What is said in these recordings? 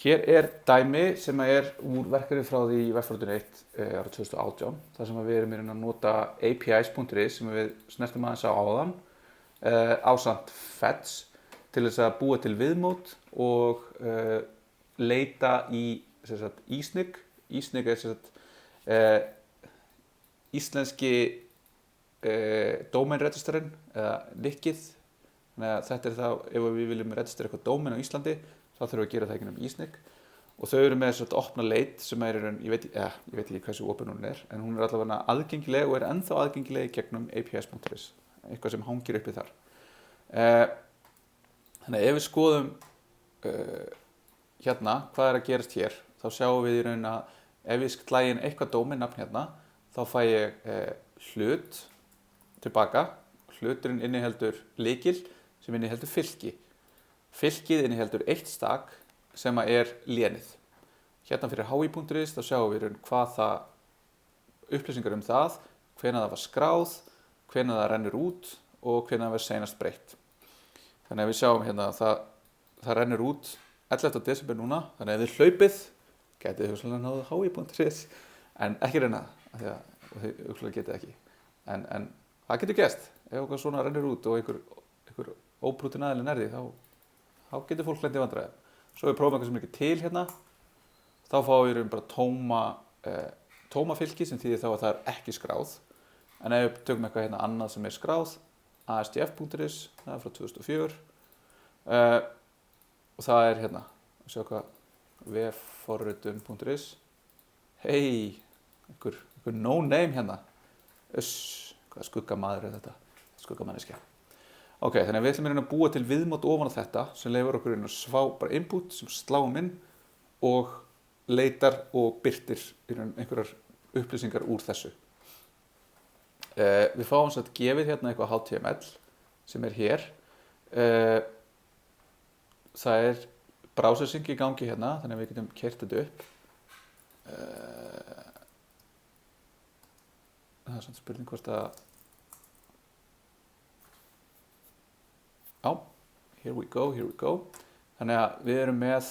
Hér dæmi sem úr verkefni frá því í Webfrontinu 1 árið 2018 þar sem við erum í raun að nota APIs.is sem við snertum aðeins á áðan ásamt fetch til þess að búa til viðmót og leita í ISNIG. ISNIG íslenski domain registerinn eða nickið. Þannig að þetta þá, ef við viljum registrera eitthvað domain á Íslandi þá þurfum við að gera það í gegnum ISNIG og þau eru með svona opna leit sem í raun, ég veit ekki hversu opin hún en hún allavega aðgengileg og ennþá aðgengileg gegnum APIs.is, eitthvað sem hangir uppi þar. Þannig að ef við skoðum hérna hvað að gerast hér, þá sjáum við í raun að ef við slægi inn eitthvað domain-nafn hérna, þá fæ ég hlut tilbaka. Hluturinn inniheldur lykil sem inniheldur fylki. Fylkið inniheldur eitt stak sem lénið. Hérna fyrir hi.is þá sjáum við hvað upplýsingar það, hvenær það var skráð, hvenær það rennur út og hvenær það var seinast breytt. Þannig að við sjáum hérna að það rennur út 11. desember núna, þannig að þið hlaupið, getið hugsanlega náðu hi.is, en ekki reyna það, og þið hugsanlega getið ekki. En það getur gerst, ef eitthvað svona rennur út og einhver óbrútin aðilinn því, þá getur fólk lent í vandræðum. Svo við prófum eitthvað sem ekki til hérna, þá fáum við bara tóma fylki sem þýðir þá að það ekki skráð. En ef við tökum eitthvað hérna annað sem skráð, ASDF.is, það frá 2004, og það hérna, að sjá hvað, vefforritun.is, einhver no name hérna, hvað skuggamaður þetta, skuggamanneskja. Ok, þannig að við ætlum að búa til viðmót ofan á þetta sem leyfir okkur að svá bara input sem sláum inn og leitar og birtir einhverjar upplýsingar úr þessu. Við fáum svo að gefið hérna eitthvað HTML sem hér. Það browsersync í gangi hérna, þannig að við getum keyrt þetta upp. Það svona spurning hvort að já, here we go. Þannig að við erum með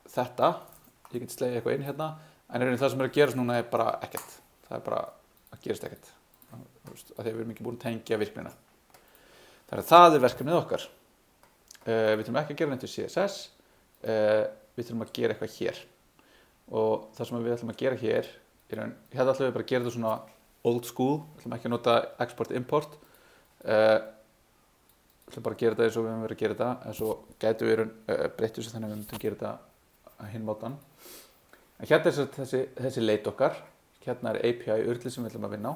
þetta, ég get slegið eitthvað inn hérna, en það sem að gerast núna bara ekkert. Það bara að gerast ekkert, af því að við erum ekki búin að tengja virknina. Þannig að það verkefnið okkar. Við þurfum ekki að gera neitt í CSS, við þurfum að gera eitthvað hér. Og það sem við ætlum að gera hér, hérna ætlum við bara að gera þetta svona old school, við ætlum ekki að nota export-import. Við ætlum bara að gera þetta eins og við höfum verið að gera þetta, en svo gætu við breytt þessu þannig að við myndum gera þetta að hinn mátan. En hérna þessi leit okkar, hérna API-urlið sem við ætlum að vinna á.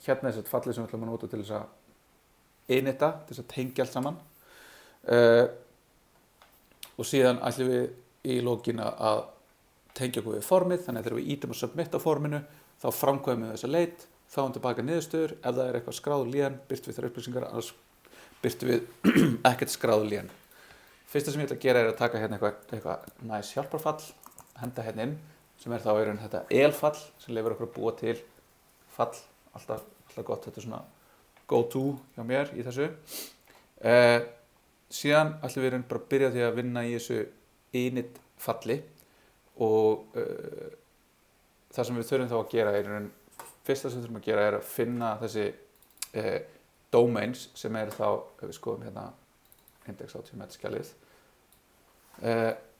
Hérna þessi fallið sem við ætlum að nota til þess að innita, til þess að tengja allt saman. Og síðan ætlum við í lókina að tengja okkur við formið, þannig að þegar við ítum að submitta forminu, þá framkvæmum við þessa leit, fáum tilbaka niðurstöður, ef það eitthvað skráð lén, birtum við þær upplýsingar, annars birtum við ekkert skráð lén. Fyrsta sem ég ætla að gera að taka hérna eitthvað næs hjálparfall, henda hérna inn, sem þá þetta elfall, sem leyfir okkur að búa til fall, alltaf gott, þetta svona go to hjá mér í þessu. Síðan ætlum við bara að byrja því að vinna í þessu init falli og það sem við þurfum þá að gera fyrsta sem við þurfum að gera að finna þessi domains sem þá, ef við skoðum hérna index.html skjalið.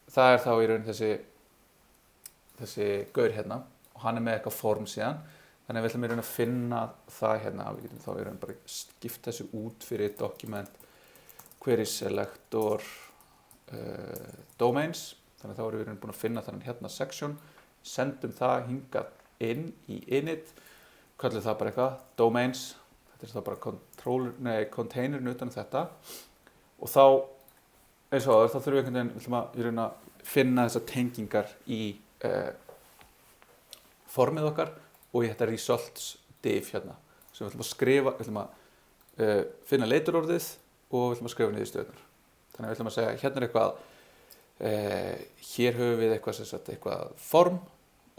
Það þá í raun þessi gaur hérna og hann með eitthvað form síðan. Þannig að við ætlum í raun að finna það hérna. Við getum þá í raun bara skipta þessu út fyrir document, query selector, domains. Þannig að þá erum við í raun búin að finna þannig hérna section, sendum það hingað inn í init, köllum það bara eitthvað, domains. Þetta þá bara containerin utan þetta og þá, eins og áður, þá þurfum við einhvern veginn að finna þessar tengingar í formið okkar og í þetta results div hérna sem við ætlum að skrifa, við ætlum að finna leitarorðið og við ætlum að skrifa niður stöðunar. Þannig að við ætlum að segja, hérna eitthvað, hér höfum við eitthvað form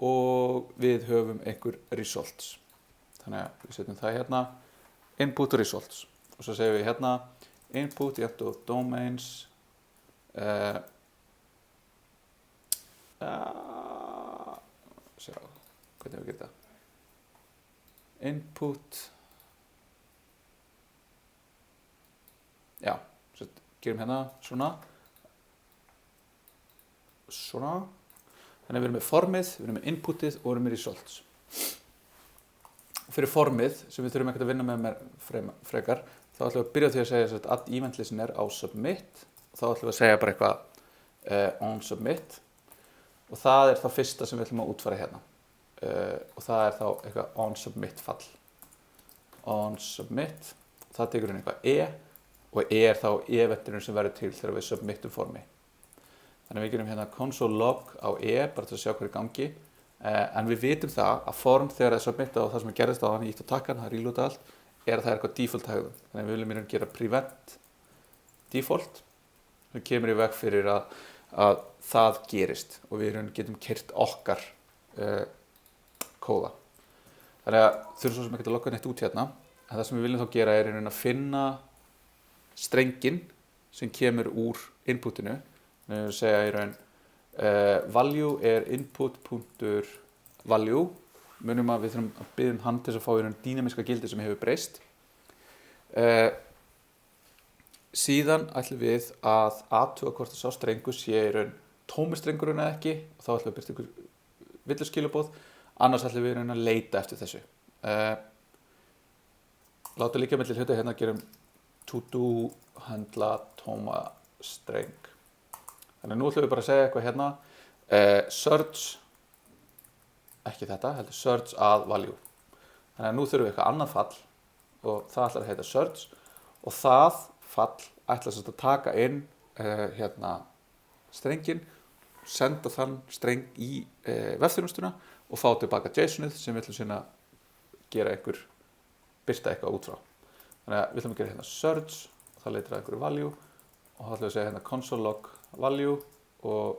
og við höfum einhver results. Þannig að við setjum það hérna input results og svo segjum við hérna input domains sjá, hvernig við gerum það. Input. Já, svo gerum hérna svona. Þannig við erum með formið, við erum með inputið og við erum með results. Fyrir formið, sem við þurfum ekkert að vinna með frekar, þá ætlum við að byrja á því að segja að add event listener á submit. Þá ætlum við að segja bara eitthvað on submit. Og það þá fyrsta sem við ætlum að útfæra hérna. Og það þá eitthvað on submit fall. On submit, það tekur inn eitthvað og þá eventurinn sem verður til þegar við submitum formi. Þannig við gerum hérna console log á bara til að sjá hvað gangi. En við vitum það að form þegar það er submitað og það sem gerðist á hann í ítt og takkan, það reloada allt, að það eitthvað default hegðun. Þannig við viljum gera prevent default sem kemur í veg fyrir að það gerist og við getum keyrt okkar kóða. Þannig að þurfum svo sem ekki að logga neitt út hérna. En það sem við viljum þá gera er að finna strengin sem kemur úr inputinu. Þannig að við segja í raun value input.value. Munum að við þurfum að biðja hann til að fá í raun dýnamiska gildi sem hefur breyst. Síðan ætlum við að athuga hvort sá strengur sé í raun tómistrengurinn eða ekki og þá ætlum við að birta ykkur villuskilaboð. Annars ætlum við í raun að leita eftir þessu. Láta líka milli hluta hérna gerum to do handla tóma streng. Þannig að nú ætlum við bara að segja eitthvað hérna search, ekki þetta, heldur search að value. Þannig að nú þurfum við eitthvað annað fall og það ætlar að heita search og það fall ætlar að taka inn hérna strengin, senda þann streng í vefþjónustuna og fá tilbaka JSON-ið sem við ætlum síðan að gera birta eitthvað út frá. Þannig að við ætlum að gera hérna search og það leitir að einhverju value og þá ætlum við að segja hérna console log value og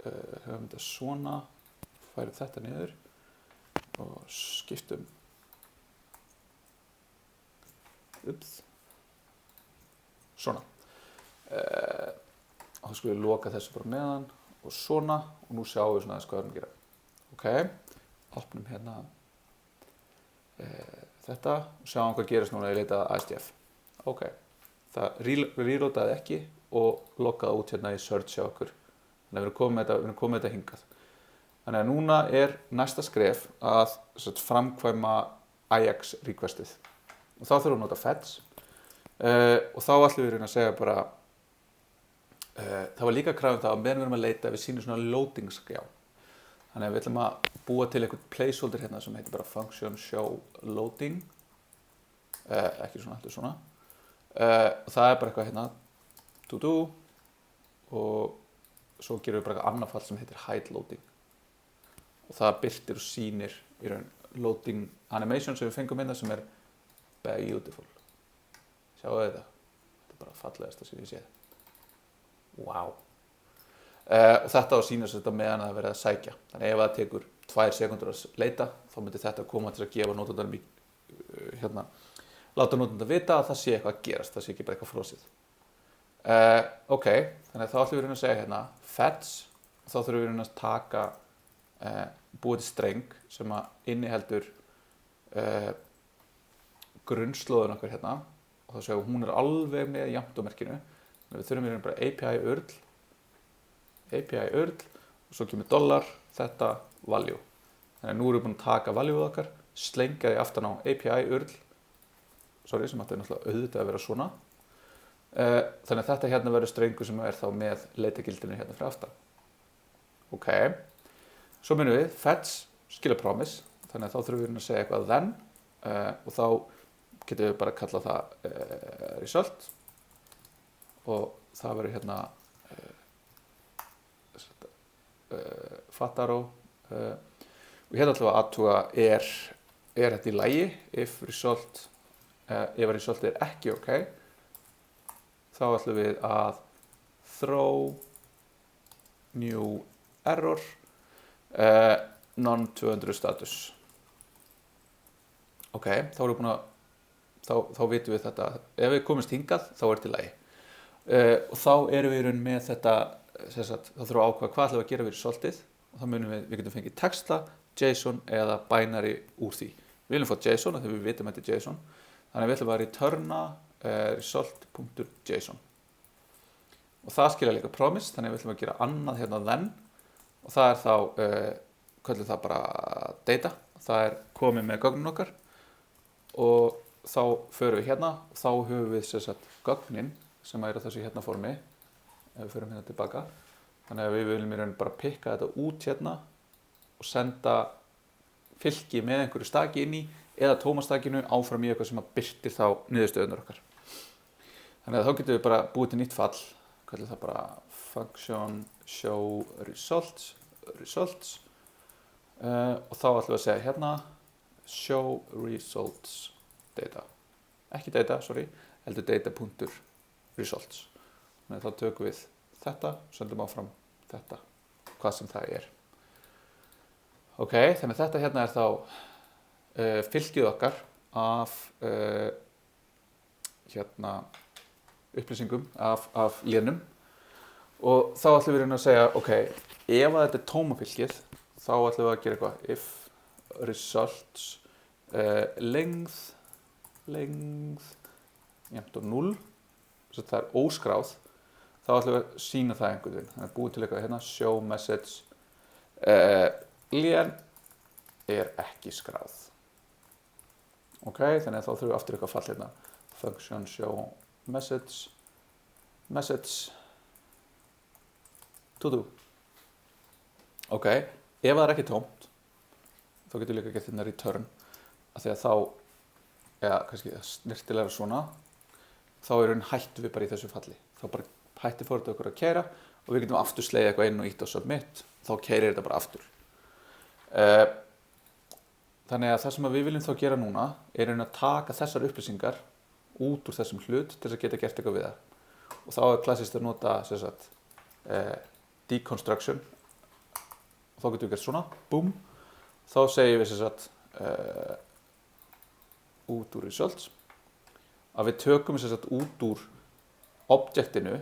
höfum þetta svona, færum þetta niður og skiptum svona og þá skulum við loka þessu bara neðan og svona og nú sjáum við svona aðeins hvað við erum að gera. Ok, opnum hérna þetta og sjáum hvað gerist núna að ég leita að ISDF. Ok, það reloadaði ekki og loggaði út hérna í search hjá okkur. Þannig að við erum komið þetta hingað. Þannig að núna er næsta skref að framkvæma Ajax requestið. Og þá þurfum við að nota fetch og þá ætlum við að segja bara það var líka krafum það að meðan við erum að leita við sýnum svona loading skjá. Þannig að við ætlum að búa til eitthvað placeholder hérna sem heitir bara function show loading ekki svona, heldur svona og það er bara eitthvað hérna to do og svo gerum við bara eitthvað annað fall sem heitir hide loading og það birtir og sýnir í raun loading animation sem við fengum hérna sem er beautiful. Sjáu þetta er bara fallegasta sem ég séð. Wow. Og þetta á að sýna þetta meðan það verið að sækja. Þannig ef það tekur 2 sekúndur að leita þá myndi þetta koma til að gefa notandanum hérna láta notanda vita að það sé eitthvað að gerast, það sé ekki bara eitthvað frosið. Ok, þannig að þá ætlum við að segja hérna fetch og þá þurfum við að taka búið til streng sem að inniheldur grunnslóðun okkar hérna og þá segjum hún er alveg með jafntómerkinu. Við þurfum bara API URL og svo kemur dollar, þetta value. Þannig að nú erum við búin að taka value okkar, slengja því aftan á API URL, sem átti náttúrulega auðvitað að vera svona. Þannig að þetta hérna verður strengur sem er þá með leitagildinu hérna fyrir aftan. Ok, svo munum við fetch skila promise, þannig að þá þurfum við að segja eitthvað then og þá getum við bara að kalla það result og það verður hérna fattaró og hérna ætlum við að athuga er þetta í lagi ef result er ekki ok þá ætlum við að throw new error non-200 status. Ok, þá erum við búin að þá vitum við þetta ef við komumst hingað þá er þetta í lagi og þá erum við í raun með þetta þá þurfum við að ákveða hvað ætlum við að gera við resultið og þá munum við getum fengið texta, JSON eða binary úr því. Við viljum fá JSON af því við vitum þetta er JSON, þannig að við ætlum að returna result.json og það skilja líka promise, þannig að við ætlum að gera annað hérna then og það er þá, köllum það bara data, það er komið með gögnin okkar og þá förum við hérna og þá höfum við sem sagt gögnin sem er á þessu hérna formi ef við förum hérna tilbaka. Þannig að við viljum í raun bara pikka þetta út hérna og senda fylki með einhverju staki inn í eða tómastakinu áfram í eitthvað sem að birtir þá niðurstöðunar okkar. Þannig að þá getum við bara búið til nýtt fall, kallum það bara function show results og þá ætlum við að segja hérna show results data, ekki data, sorry, heldur data.results. Þannig að þá tökum við þetta, sendum áfram þetta, hvað sem það er. Ok, þannig að þetta hérna er þá fylkið okkar af hérna upplýsingum af lénum og þá ætlum við að segja, ok, ef að þetta er tómafylkið, þá ætlum við að gera eitthvað if results length jafnt og 0, þess að það er óskráð, þá ætlum við að sína það einhvern veginn. Þannig að búið til eitthvað hérna, show message, lén er ekki skráð. Ok, þannig að þá þurfum við aftur eitthvað fall hérna, function show message to do. Ok, ef það er ekki tómt, þá getur við líka gett hérna return, af því að þá, eða kannski snirtilega svona, þá er raun hættu við bara í þessu falli. Þá bara hætti forritið okkur að keyra og við getum aftur slegið eitthvað inn og ítt á submit, þá keyrir þetta bara aftur. Þannig að það sem við viljum þá gera núna er að taka þessar upplýsingar út úr þessum hlut til þess að geta gert eitthvað við það. Og þá er klassist að nota sem sagt, deconstruction og þá getum við gert svona, boom, þá segjum við sem sagt, út úr results að við tökum sem sagt út úr objektinu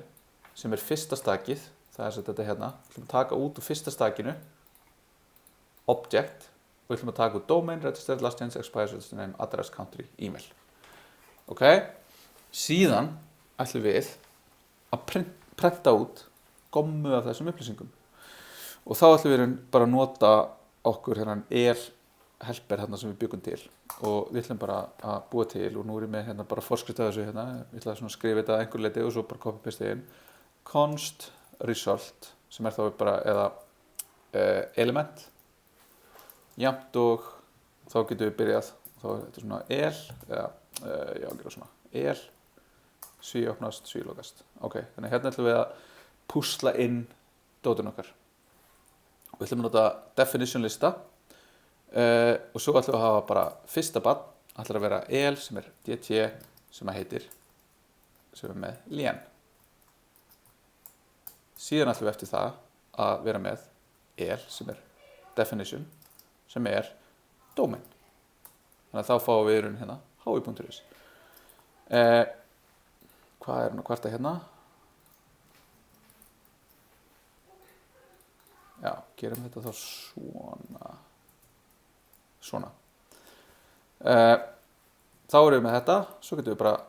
sem er fyrsta stakið, það er þetta hérna, við ætlum að taka út úr fyrsta stakinu object og við ætlum að taka út domain, registered, last chance, expires, registered name, address, country, email. Ok, síðan ætlum við að prenta út gommu af þessum upplýsingum og þá ætlum við bara að nota okkur hérna helper hérna sem við byggum til og við ætlum bara að búa til og nú er ég með hérna bara forskrift af þessu hérna, ég ætla að skrifa þetta að einhver leiti og svo bara copy-paste inn const result sem er þá bara eða element jafnt og þá getum við byrjað þá er þetta svona já, gera svona sví opnast, sví lokast. Ok, þannig hérna ætlum við að púsla inn dótinn okkar og við ætlum að nota definition lista og svo ætlum við að hafa bara fyrsta barn ætlar að vera el sem er dt sem að heitir sem er með lén. Síðan ætlum við eftir það að vera með el sem er definition sem er domain. Þannig að þá fáum við hérna hi.is. Hvað er nú hvarta hérna? Já, gerum þetta þá svona. Þá erum við með þetta, svo getum við bara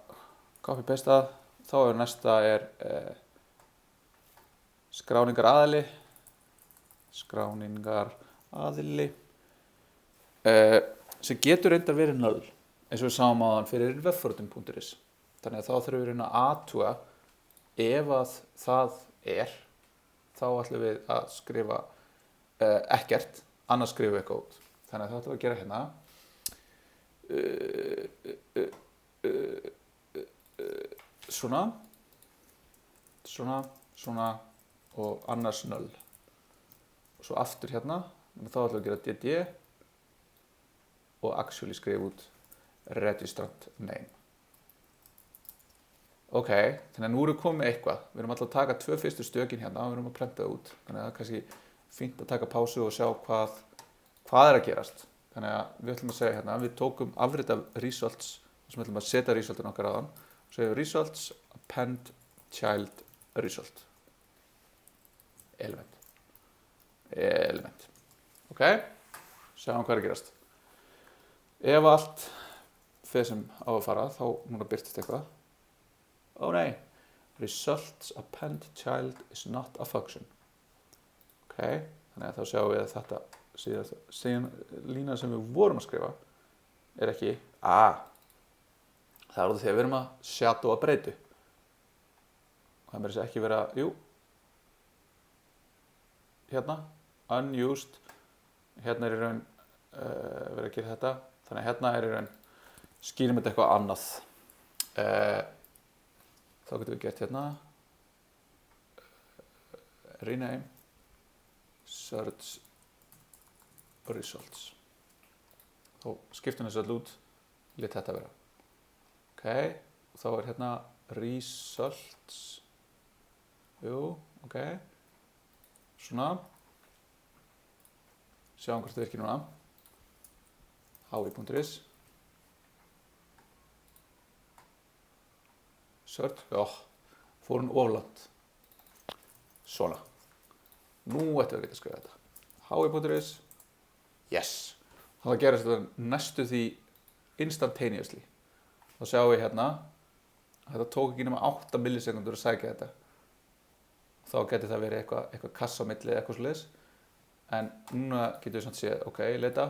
copy-pastað, þá er næsta skráningar aðili sem getur reyndar verið null eins og við sáum áðan fyrir webforritun.is. Þannig að þá þurfum við að athuga ef að það þá ætlum við að skrifa ekkert, annars skrifum við eitthvað út. Þannig að þá ætlum við að gera hérna svona og annars null. Og svo aftur hérna, þá ætlum við að gera dd og actually skrifa út registrant name. Ok, þannig að nú erum við komið með eitthvað. Við erum alltaf að taka 2 fyrstu stökin hérna og við erum að prenta það út. Þannig að það er kannski fínt að taka pásu og sjá hvað er að gerast. Þannig að við ætlum að segja hérna, við tókum afrit af results, sem við ætlum að setja resultin okkar aðan. Segjum results, append child result. element. Ok, sjáum hvað er að gerast. Ef allt fer sem á að fara, þá núna birtist eitthvað. Ó nei, results append child is not a function. Ok, þannig að þá sjáum við að þetta síðan lína sem við vorum að skrifa er ekki það er því að við erum að shadow að breytu. Það verður ekki vera, hérna, unused, hérna er í raun verið að gera þetta, þannig að hérna er í raun skýrum þetta eitthvað annað. Þá getum við gert hérna rename search results. Þá skiptum þessu öll út, lit þetta vera. Ok, þá er hérna results. Ok. Svona. Sjáum hvort það virkir núna. hi.is. Search. Fór hún oflant. Svona. Nú ættum við að geta að skrifa þetta. hi.is. Yes. Það gerast þetta næstu því instantaneously. Þá sjáum við hérna að þetta tók ekki nema 8 millisekundur að sækja þetta. Þá getur það verið eitthvað kassa á milli eða eitthvað svoleiðis. En núna getum við samt séð, ok, leita,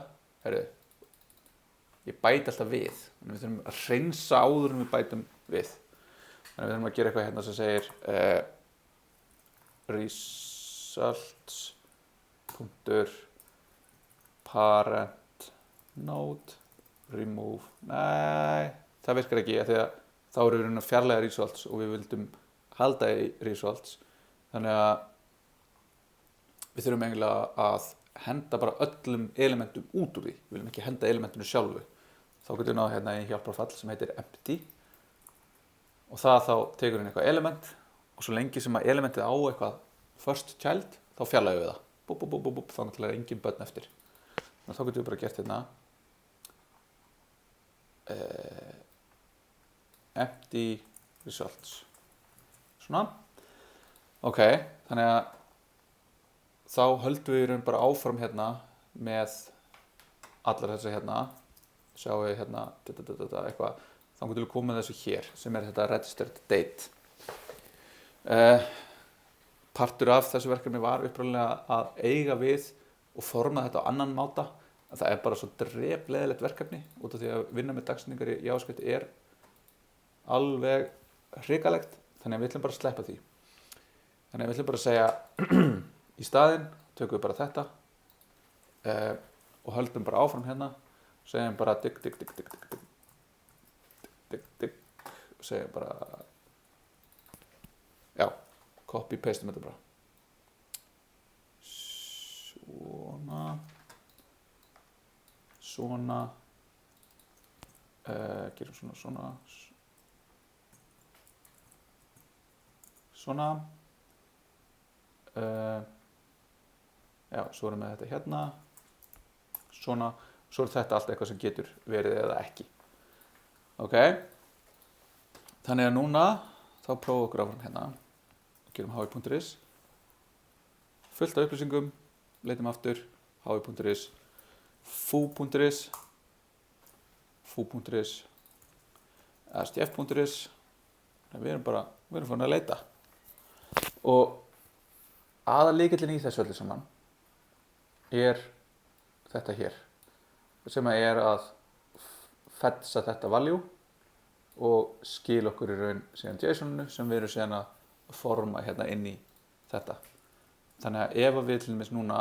ég bæti alltaf við. Þannig við þurfum að hreinsa áður en við bætum við. Þannig við þurfum að gera eitthvað hérna sem segir results.parent node remove. Nei, það virkar ekki því að þá erum við að fjarlæga results og við vildum halda í results. Þannig að við þurfum eiginlega að henda bara öllum elementum út úr því. Við viljum ekki henda elementinu sjálfu. Þá getum við náða hérna í hjálparfall sem heitir empty. Og það þá tekur inn eitthvað element og svo lengi sem að elementið á eitthvað first child, þá fjarlægum við það. Þannig til að engin börn eftir. Þannig að þá getum við bara gert hérna empty results. Svona. Ok, þannig að þá höldum við bara áfram hérna með allar þessu hérna. Sjáum við hérna eitthvað. Þá getum við komið þessu hér sem er þetta registered date. Partur af þessu verkefni var upprunalega að eiga við og forma þetta á annan máta. Það er bara svo drepleiðilegt verkefni út af því að vinna með dagsetningar í JavaScript er alveg hrikalegt. Þannig að við ætlum bara að sleppa því. Þannig að við ætlum bara að segja í staðinn tökum við bara þetta og höldum bara áfram hérna. Segjum bara digg og segjum bara copy pasteum þetta bara svona gerum svona svo erum við þetta hérna svona, svo er þetta allt eitthvað sem getur verið eða ekki. Ok, þannig að núna þá prófum okkur áfram hérna og gerum hi.is fullt af upplýsingum, leitum aftur hi.is foo.is stf.is. Við erum farin að leita og aðallykillinn í þessu öllu saman er þetta hér sem er að fetcha þetta value og skila okkur í raun síðan JSON-inu sem við erum síðan að forma hérna inn í þetta. Þannig að ef við til dæmis núna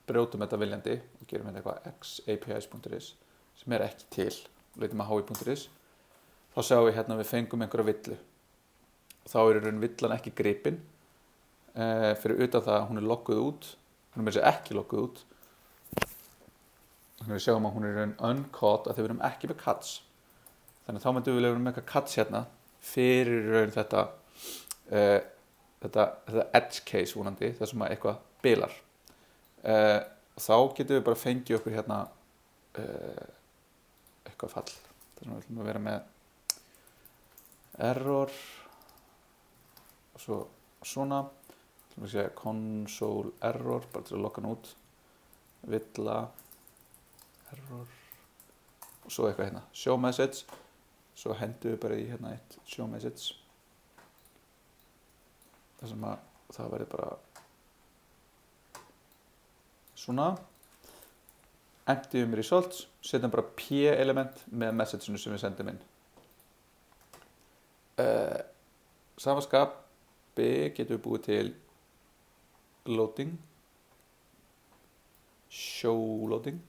brjótum þetta viljandi og gerum hérna eitthvað xapis.is sem er ekki til og leitum að hi.is þá sjáum við hérna að við fengum einhverja villu. Þá er í raun villan ekki gripin fyrir utan það að hún er logguð út. Hún er ekki logguð út. Þannig að við sjáum að hún er í raun uncaught að við erum ekki með cuts. Þannig að þá myndum við vera með eitthvað cuts hérna fyrir í raun þetta edge case vonandi, það sem að eitthvað bilar. Þá getum við bara fengið okkur hérna eitthvað fall. Það sem við ætlum að vera með error og svo svona sem að segja console error, bara til að lokka hann út, villa, error, og svo eitthvað hérna, show message, svo hendum við bara í hérna eitt show message, þar sem að það verður bara svona, empty results, setjum bara p-element með messageinu sem við sendum inn. Sama skapi getum við búið til loading, show loading,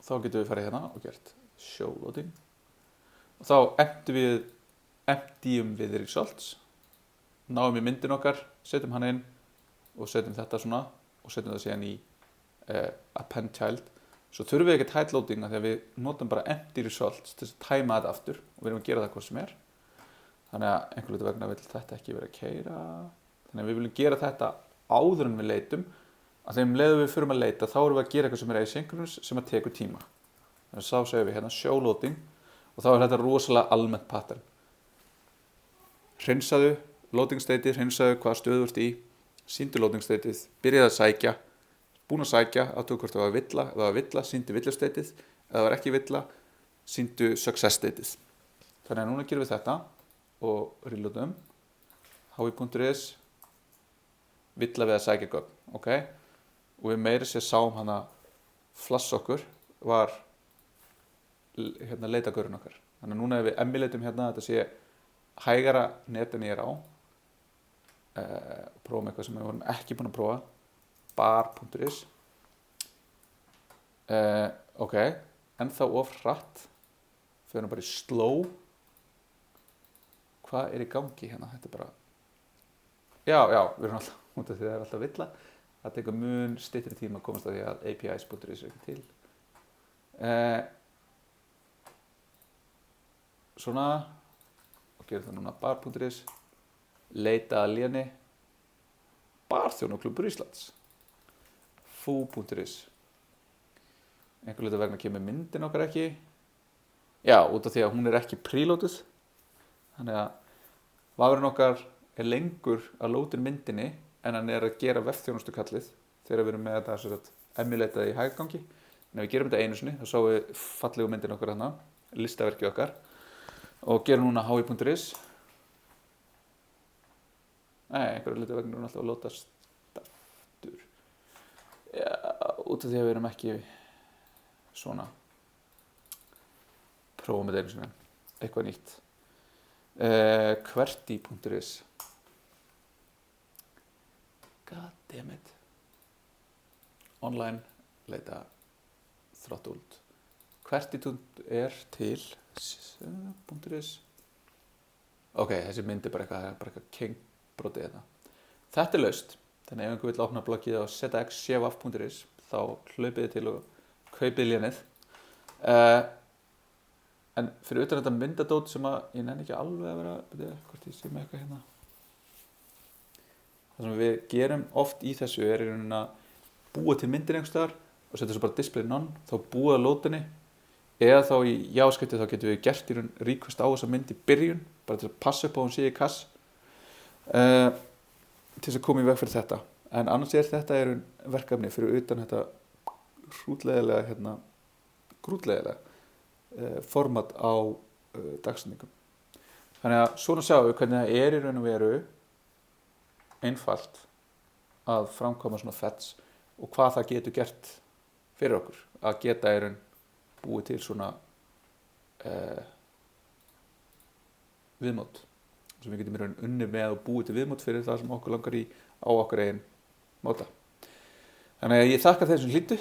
þá getum við farið hérna og gert show loading og þá emptyum við results, náum í myndin okkar, setjum hann inn og setjum þetta svona og setjum það síðan í append child. Svo þurfum við ekki hide loading því að við notum bara empty results til að tæma þetta aftur og við erum að gera það hvað sem er. Þannig að einhver hluta vegna vill þetta ekki vera að keyra. Þannig að við viljum gera þetta áður en við leitum. Að þeim leiðum við förum að leita þá erum við að gera eitthvað sem er asynchronous sem að tekur tíma. Þannig að þá segjum við hérna show loading og þá er þetta rosalega almennt pattern. Hreinsaðu loading stateið, hreinsaðu hvaða stöðu þú ert í, sýndu loading stateið, byrjaðu að sækja, búin að sækja, aðtöku hvort það var villa, ef það var villa, sýndu villastatið, ef það var ekki villa, sýndu success statið. Þannig að núna gerum við þetta og reloadum, hi.is, villa við að sækja gögn, ok? Og við meira sér sáum hana flass okkur var hérna leitagörun okkar. Þannig að núna ef við emulatum hérna þetta sé hægara net en ég er á, prófum eitthvað sem við vorum ekki búin að prófa, bar.is, ok, ennþá of hratt, fyrir bara í slow, hvað er í gangi hérna, þetta er bara, já, við erum alltaf, út af því það er alltaf villa, það tekur mun styttri tíma að komast að því að APIs.is er ekki til, svona, og gerum það núna bar.is, leita að léni, barþjónuklúbbur Íslands, foo.is, einhver hluta vegna kemur myndin okkar ekki, já, út af því að hún er ekki preloaduð, þannig að vafurinn okkar er lengur að loadin myndinni en hann er að gera vefþjónustukallið þegar við erum með þetta emulataði í hæggangi, en ef við gerum þetta einu sinni, þá sáum við fallegu myndin okkar hérna, listaverkið okkar, og gerum núna hi.is, einhverju hluta vegna er hún alltaf að lótast aftur. Já, út af því að við erum ekki svona prófum með einu sinni, eitthvað nýtt. Hverti.is, goddammit, online, leita throttled, hverti er til .is, ok, þessi mynd er bara eitthvað king brotið þetta. Þetta er laust, þannig ef einhver vill opna bloggið á zxchevaf.is þá hlaupið þið til og kaupið lénið. En fyrir utan þetta myndadót sem að ég nenni ekki alveg að vera, hvort ég sé með eitthvað hérna. Það sem við gerum oft í þessu er í rauninni að búa til myndir einhvers staðar og setja svo bara display none, þá búa að lótinni, eða þá í jáskipti þá getum við gert í raun request á þessa mynd í byrjun, bara til að passa upp á hún sé í kass. Til þess að koma í veg fyrir þetta, en annars er þetta verkefni fyrir utan þetta grútlegilega format á dagsetningum. Þannig að svona sjáum við hvernig það er í raun og veru einfalt að framkvæma svona fetch og hvað það getur gert fyrir okkur að geta í raun búið til svona viðmót sem við getum í raun unnið með og búið til viðmót fyrir það sem okkur langar í á okkar eigin móta. Þannig að ég þakka þeim sem hlýddu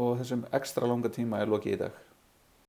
og þessum ekstra langa tíma er lokið í dag.